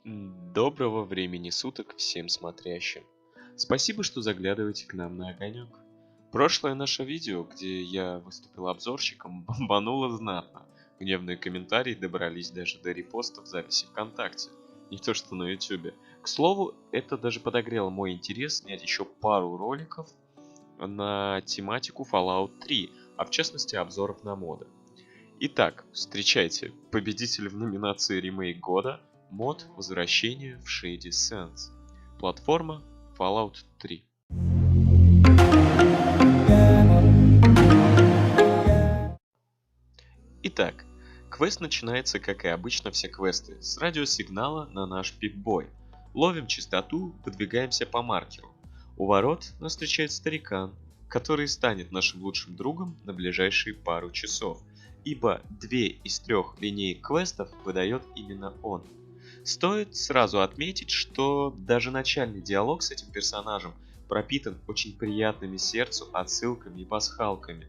Доброго времени суток всем смотрящим. Спасибо, что заглядываете к нам на огонек. Прошлое наше видео, где я выступил обзорщиком, бомбануло знатно. Гневные комментарии добрались даже до репостов записи ВКонтакте. Не то что на Ютубе. К слову, это даже подогрело мой интерес снять еще пару роликов на тематику Fallout 3, а в частности обзоров на моды. Итак, встречайте, победитель в номинации ремейк года, мод «Возвращение в Shady Sands». Платформа Fallout 3. Итак, квест начинается, как и обычно все квесты, с радиосигнала на наш пик-бой. Ловим частоту, выдвигаемся по маркеру. У ворот нас встречает старикан, который станет нашим лучшим другом на ближайшие пару часов, ибо 2 из 3 линеек квестов выдает именно он. Стоит сразу отметить, что даже начальный диалог с этим персонажем пропитан очень приятными сердцу отсылками и пасхалками,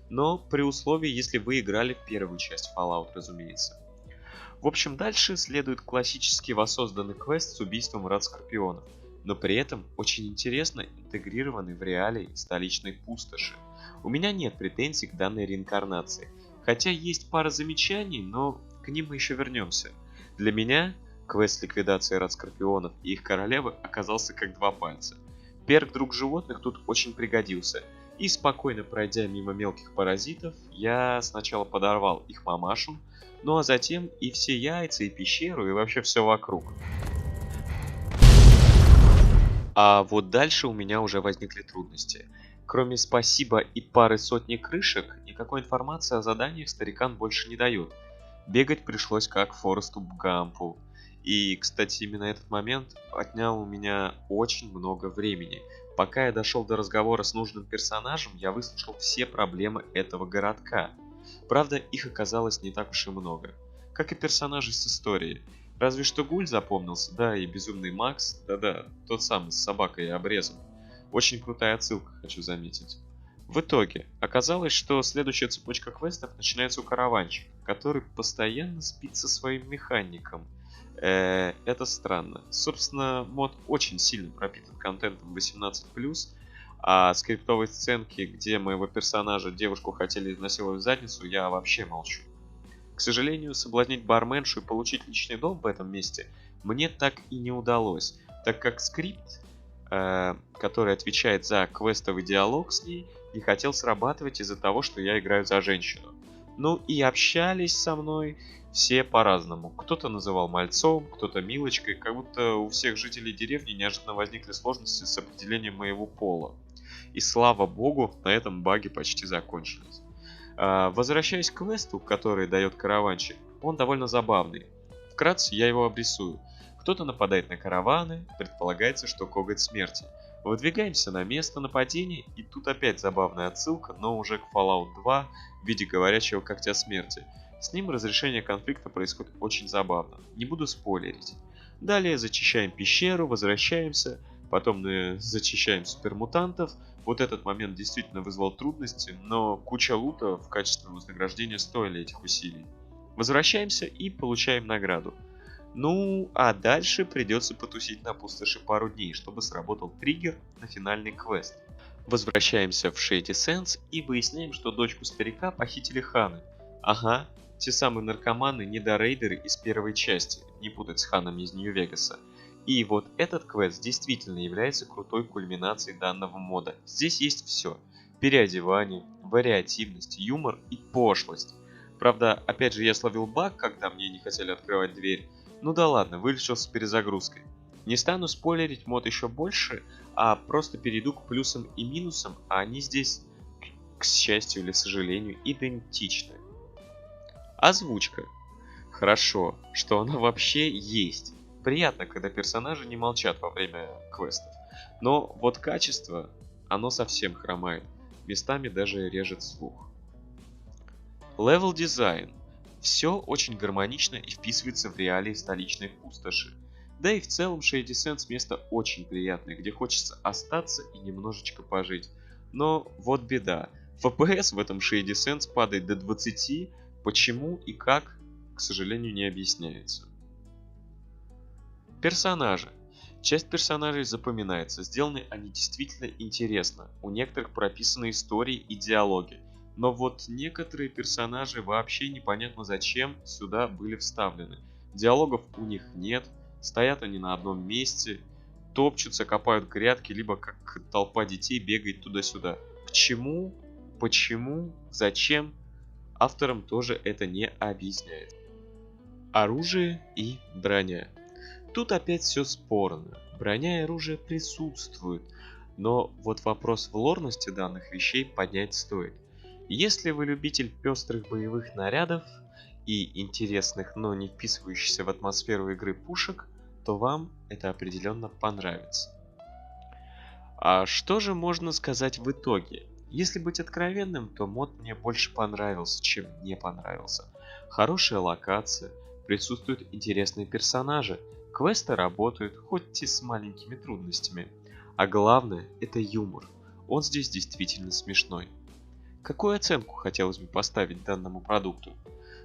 но при условии, если вы играли в первую часть Fallout, разумеется. В общем, дальше следует классический воссозданный квест с убийством врат Скорпионов, но при этом очень интересно интегрированный в реалии столичной пустоши. У меня нет претензий к данной реинкарнации, хотя есть пара замечаний, но к ним мы еще вернемся. Для меня квест ликвидации рад Скорпионов и их королевы оказался как два пальца. Перк друг животных тут очень пригодился, и спокойно пройдя мимо мелких паразитов, я сначала подорвал их мамашу, ну а затем и все яйца, и пещеру, и вообще все вокруг. А вот дальше у меня уже возникли трудности. Кроме спасибо и пары сотни крышек, никакой информации о заданиях старикан больше не дает. Бегать пришлось как Форесту Гампу. И, кстати, именно этот момент отнял у меня очень много времени. Пока я дошел до разговора с нужным персонажем, я выслушал все проблемы этого городка. Правда, их оказалось не так уж и много. Как и персонажей с историей. Разве что Гуль запомнился, да, и Безумный Макс, да-да, тот самый с собакой и обрезом. Очень крутая отсылка, хочу заметить. В итоге, оказалось, что следующая цепочка квестов начинается у караванщика, который постоянно спит со своим механиком. Это странно. Собственно, мод очень сильно пропитан контентом 18+, а скриптовой сценки, где моего персонажа девушку хотели изнасиловать в задницу, я вообще молчу. К сожалению, соблазнить барменшу и получить личный дом в этом месте мне так и не удалось, так как скрипт, который отвечает за квестовый диалог с ней, не хотел срабатывать из-за того, что я играю за женщину. Ну и общались со мной все по-разному. Кто-то называл мальцом, кто-то милочкой, как будто у всех жителей деревни неожиданно возникли сложности с определением моего пола. И слава богу, на этом баги почти закончились. Возвращаясь к квесту, который дает караванщик, он довольно забавный. Вкратце я его обрисую. Кто-то нападает на караваны, предполагается, что коготь смерти. Выдвигаемся на место нападения, и тут опять забавная отсылка, но уже к Fallout 2 в виде говорящего когтя смерти. С ним разрешение конфликта происходит очень забавно, не буду спойлерить. Далее зачищаем пещеру, возвращаемся, потом зачищаем супермутантов. Вот этот момент действительно вызвал трудности, но куча лута в качестве вознаграждения стоили этих усилий. Возвращаемся и получаем награду. Ну, а дальше придется потусить на пустоши пару дней, чтобы сработал триггер на финальный квест. Возвращаемся в Shady Sands и выясняем, что дочку старика похитили ханы. Ага, те самые наркоманы-недорейдеры из первой части, не путать с ханами из Нью-Вегаса. И вот этот квест действительно является крутой кульминацией данного мода. Здесь есть все. Переодевание, вариативность, юмор и пошлость. Правда, опять же я словил баг, когда мне не хотели открывать дверь. Ну да ладно, вылечил с перезагрузкой. Не стану спойлерить мод еще больше, а просто перейду к плюсам и минусам, а они здесь, к счастью или сожалению, идентичны. Озвучка. Хорошо, что она вообще есть. Приятно, когда персонажи не молчат во время квестов. Но вот качество, оно совсем хромает. Местами даже режет слух. Левел дизайн. Все очень гармонично и вписывается в реалии столичной пустоши. Да и в целом Shady Sands место очень приятное, где хочется остаться и немножечко пожить. Но вот беда. FPS в этом Shady Sands падает до 20, почему и как, к сожалению, не объясняется. Персонажи. Часть персонажей запоминается, сделаны они действительно интересно, у некоторых прописаны истории и диалоги, но вот некоторые персонажи вообще непонятно зачем сюда были вставлены. Диалогов у них нет, стоят они на одном месте, топчутся, копают грядки, либо как толпа детей бегает туда-сюда. К чему, почему, зачем, авторам тоже это не объясняет. Оружие и броня. Тут опять все спорно. Броня и оружие присутствуют, но вот вопрос в лорности данных вещей поднять стоит. Если вы любитель пестрых боевых нарядов и интересных, но не вписывающихся в атмосферу игры пушек, то вам это определенно понравится. А что же можно сказать в итоге? Если быть откровенным, то мод мне больше понравился, чем не понравился. Хорошая локация, присутствуют интересные персонажи, квесты работают, хоть и с маленькими трудностями. А главное, это юмор. Он здесь действительно смешной. Какую оценку хотелось бы поставить данному продукту?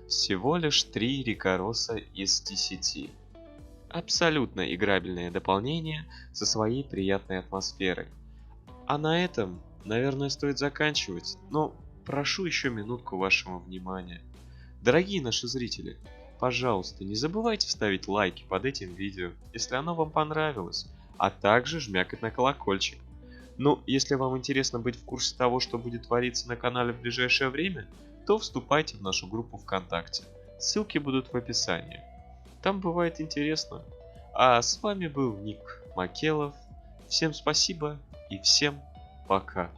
Всего лишь 3 Рикороса из 10. Абсолютно играбельное дополнение со своей приятной атмосферой. А на этом, наверное, стоит заканчивать, но прошу еще минутку вашего внимания. Дорогие наши зрители, пожалуйста, не забывайте ставить лайки под этим видео, если оно вам понравилось, а также жмякать на колокольчик. Ну, если вам интересно быть в курсе того, что будет твориться на канале в ближайшее время, то вступайте в нашу группу ВКонтакте. Ссылки будут в описании. Там бывает интересно. А с вами был Ник Макелов. Всем спасибо и всем пока.